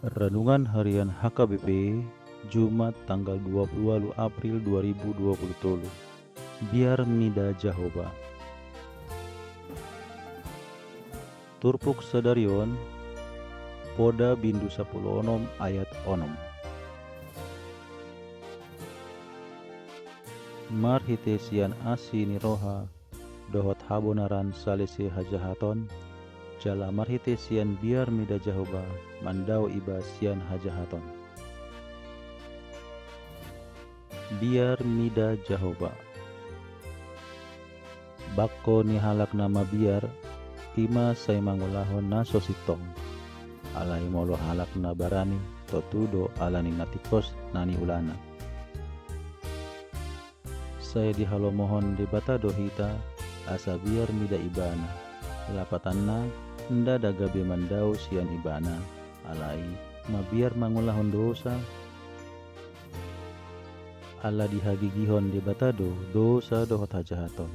Renungan Harian HKBP Jumat tanggal 20 April 2020. Biar mida Jehovah. Turpuk Sadarion Poda bindu 10 ayat 6. Marhitesian asini roha dohot habonaran salese hajahaton jala marhitesian biar mida Jehovah mandau iba sian hajahaton. Biar mida Jehovah. Bakko ni halak nama biar ima say mangulahon na sositong alay molo halak na barani totudo alani natikos nani ulana. Saya dihalomohon di batado hita asa biar mida ibana lapatanna nda dagabe mandau sian ibana alai mabiar mangulahon dosa ala dihagigihon di batado dosa dohot hajahaton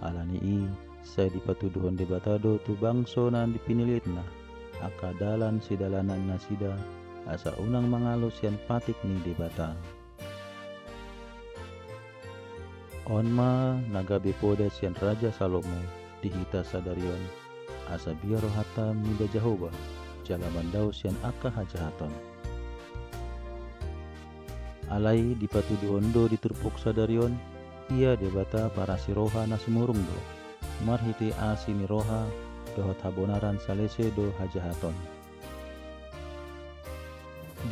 alani i saya dipatuduhon di batado tu bangso na dipinilitna akadalan sidalanan nasida asa unang mangalo sian patik ni di bata. Onma nagabe poda sian Raja Salomo dihita sadarion asa biar rohata mida Jehovah jala mandau sian aka hajahaton. Alai dipatuduhon do diturpuk sadarion ia debata para siroha nasumurung do marhiti asini roha dohot habonaran salese do hajahaton.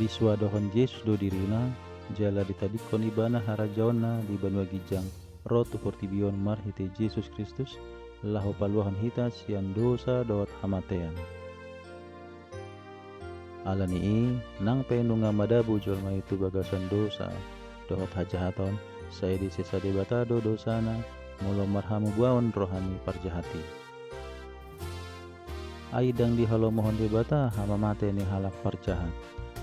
Biswa dohon Yesus do dirina jala ditadikon ibana harajaonna di banua gijang rotu fortibion marhiti Yesus Kristus lahu paluahan hita sian dosa dohot hamatean. Alani i nang penunga madabu jolma itu bagasan dosa dohot hajahaton saya disesa debatado dosana mulo marhamu buaon rohani parjahati. Aidang dihalo mohon debata hama mate ni halak parjahat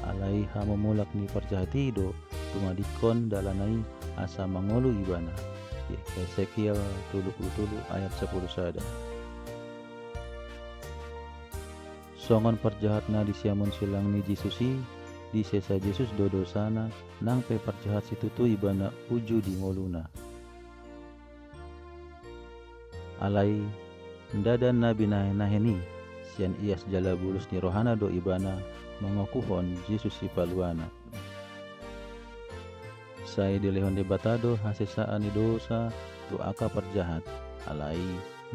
alai hama mulak ni parjahati do tumadikon dalanai asa mangolu ibana. Ezekiel 30 ayat 10 sada. Songon parjahatna disiamun silang ni Jesusi di sesa Yesus dodo sana nang pe parjahat situtu ibana uju di ngoluna. Alai ndadan nabi naheni sian ias jala bulus ni rohana do ibana mengokuhon Yesus si paluana. Saya dilehon debatado hasesaan ni dosa tu aka parjahat alai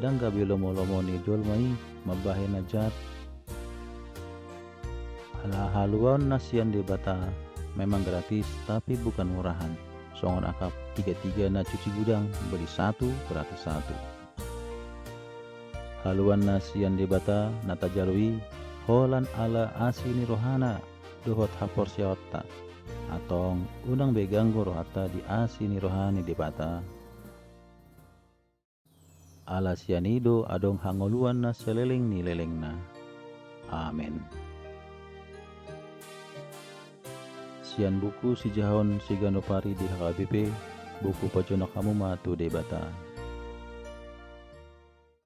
dangga bilomo-lomo ni dolmai mabahe najat ala haluan nasian debata memang gratis tapi bukan murahan songon akap 3 na cuci gudang beli 1 gratis 1 haluan nasian debata nata jalui holan ala asini rohana dohot hapor siota atong unang beganggo rohata di asini rohani debata ala sianido adong hangoluan na seleleng ni leleng na. Amen. Sian buku si jahon si ganopari di HKBP buku pajona kamu matu debata.